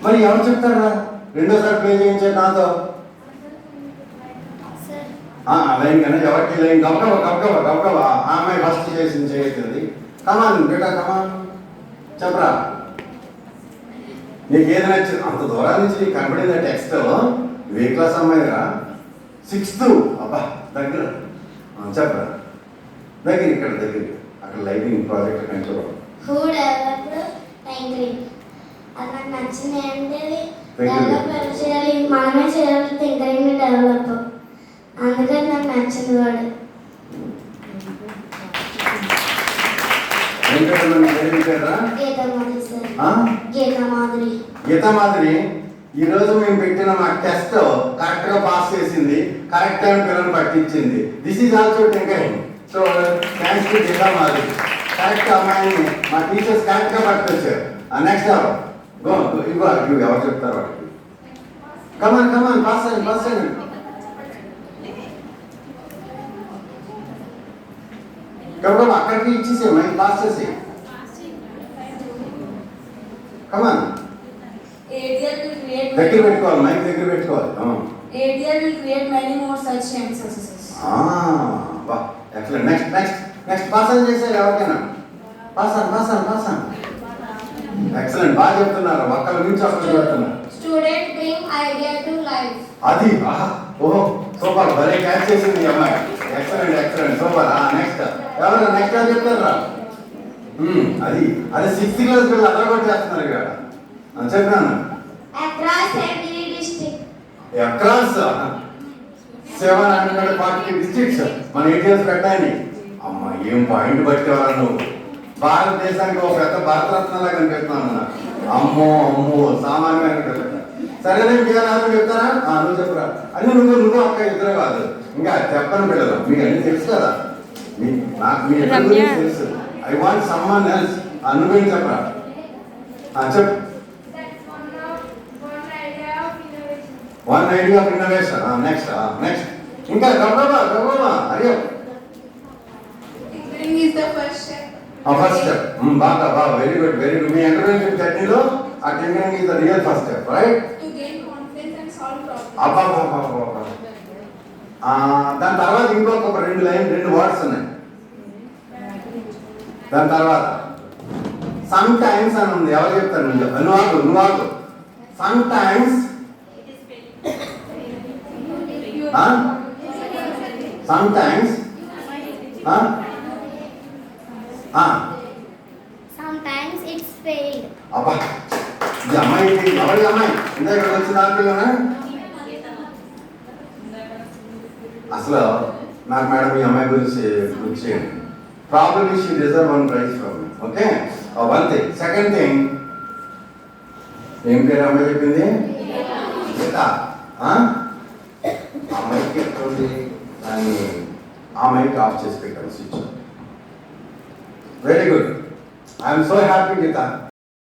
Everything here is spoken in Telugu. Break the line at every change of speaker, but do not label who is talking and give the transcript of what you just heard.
మరి ఎవరు చెప్తారా రెండోసారి ప్లే చేయించే నాతో? లైన్ కానీ ఎవరికి లైన్ గబగబా ఆ అమ్మాయి ఫస్ట్ చేసింది చేస్తుంది. కమాన్ బేటా కమాన్ చెప్పరా, నీకు ఏది నచ్చింది? అంత దూరం నుంచి నీకు కనబడింది టెక్స్ట్. ఏ క్లాస్ అమ్మాయిరా? 6th. అబ్బా దగ్గర చెప్పరా, దగ్గర ఇక్కడ దగ్గర అక్కడ lighting project control.
Who developed time green. అది నాకు నచ్చింది ఏంటంటే డెవలప్ చేయాలి, మనమే చేయాలి థింకరింగ్ డెవలప్. అందుకని నాకు నచ్చింది వాడు.
గీతా మాదిరి ఈరోజు మేము పెట్టిన మా టెస్ట్ కరెక్ట్ గా పాస్ చేసింది, కరెక్ట్ టైం పిల్లలు పట్టించింది. This is also thinkering. So thanks to Geeta మాదిరి. కరెక్ట్ అమ్మాయిని మా టీచర్స్ కరెక్ట్ గా పట్టుకొచ్చారు. నెక్స్ట్ ఇవ్వాలి ఎవరు చెప్తారు వాటికి? కమాన్ పాస్ అయ్యండి. కాబట్టి అక్కడికి ఇచ్చేసే మైండ్ పాస్ చేసి కమాన్ దగ్గర పెట్టుకోవాలి, మైండ్ దగ్గర పెట్టుకోవాలి.
ATL will create many more such successes.
Excellent. Next pass అని చేసేది ఎవరికైనా? పాస్ ఎక్సలెంట్, బాగా చెప్తున్నారు. ఒక్కరి నుంచి ఒక్కరు చెప్తున్నారు.
Student bring idea to life.
అది ఓహో సూపర్, భలే క్యాచ్ చేసింది ఈ అమ్మాయి. Excellent super. నెక్స్ట్ ఎవరు నెక్స్ట్ అని చెప్తారా? అది 6th క్లాస్ పిల్లలు అదరగొట్టేస్తున్నారు ఇక్కడ. చెప్పాను
across every district.
Across 740 districts మన ఏటీఎస్ పెట్టాయని. అమ్మ ఏం పాయింట్ పట్టేవారా నువ్వు? భారతదేశానికి ఒక పెద్ద భారతరత్నలా కనిపిస్తున్నాను. అమ్మో సామాన్యంగా. సరేనే ఇంకేనా చెప్తారా? నువ్వు చెప్పరా అని. నువ్వు అక్క ఇద్దరు కాదు, ఇంకా చెప్పని పిల్లలు మీకు అన్ని తెలుసు కదా. నాకు మీ తెలుసు. I want someone else. నువ్వేం చెప్పరా? చెప్పు. One idea of innovation. Next. ఇంకా గబగబా అరే.
Tinkering is the first step.
First step. బాగా వెరీ గుడ్. మీ ఎంటర్ప్రెన్యూర్షిప్ జర్నీలో ఆ tinkering is the real first step, right?
To gain confidence and solve problems.
అబ్బా. దాని తర్వాత ఇంకొక 2 వర్డ్స్ ఉన్నాయి. దాని తర్వాత సమ్ టైమ్స్ అని ఉంది. ఎవరు చెప్తారు? నువ్వు some times sometimes
it's failed.
అబ్బా ఈ అమ్మాయి ఎవరి అమ్మాయి ఇందాక వచ్చిన పిల్లనా? అసలు నాకు మేడం ఈ అమ్మాయి గురించి చేయండి. Probably she deserve 1 prize from me. Okay, one thing. Second thing, ఏం పేరు అమ్మాయి చెప్పింది? గీతా. అమ్మాయికి ఎట్లుంది అని ఆ మైక్ ఆఫ్ చేసి పెట్టాను switch. Very good. I'm so happy Gita.